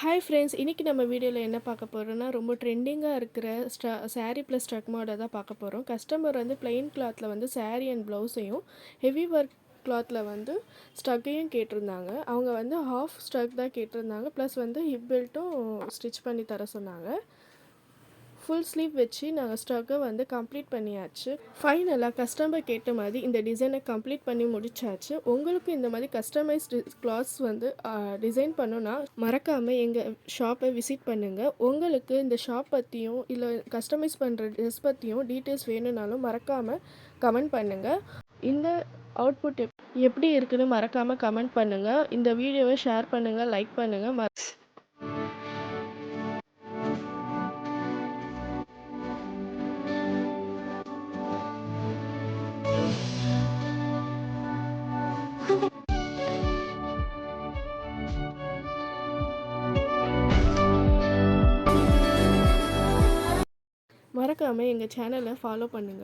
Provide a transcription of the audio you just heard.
Hi friends, இன்றைக்கி நம்ம வீடியோவில் என்ன பார்க்க போகிறோன்னா, ரொம்ப ட்ரெண்டிங்காக இருக்கிற சாரீ ப்ளஸ் ஸ்டக் மாடை தான் பார்க்க போகிறோம். கஸ்டமர் வந்து பிளெயின் கிளாத்தில் வந்து சாரீ அண்ட் ப்ளவுஸையும், ஹெவி ஒர்க் கிளாத்தில் வந்து ஸ்டக்கையும் கேட்டிருந்தாங்க. அவங்க வந்து ஹாஃப் ஸ்டக் தான் கேட்டிருந்தாங்க, ப்ளஸ் வந்து ஹிப் பெல்ட்டும் ஸ்டிச் பண்ணி தர சொன்னாங்க. ஃபுல் ஸ்லீவ் வச்சு நாங்கள் ஸ்டக்கை வந்து கம்ப்ளீட் பண்ணியாச்சு. ஃபைனலாக கஸ்டமர் கேட்ட மாதிரி இந்த டிசைனை கம்ப்ளீட் பண்ணி முடிச்சாச்சு. உங்களுக்கு இந்த மாதிரி கஸ்டமைஸ்டு கிளாத்ஸ் வந்து டிசைன் பண்ணுன்னா மறக்காமல் எங்கள் ஷாப்பை விசிட் பண்ணுங்கள். உங்களுக்கு இந்த ஷாப் பற்றியும் இல்லை கஸ்டமைஸ் பண்ணுற ட்ரெஸ் பற்றியும் டீட்டெயில்ஸ் வேணும்னாலும் மறக்காமல் கமெண்ட் பண்ணுங்கள். இந்த அவுட்புட் எப்படி இருக்குன்னு மறக்காமல் கமெண்ட் பண்ணுங்கள். இந்த வீடியோவை ஷேர் பண்ணுங்கள், லைக் பண்ணுங்கள். மறக்காமல் எங்கள் சேனலை ஃபாலோ பண்ணுங்கள்.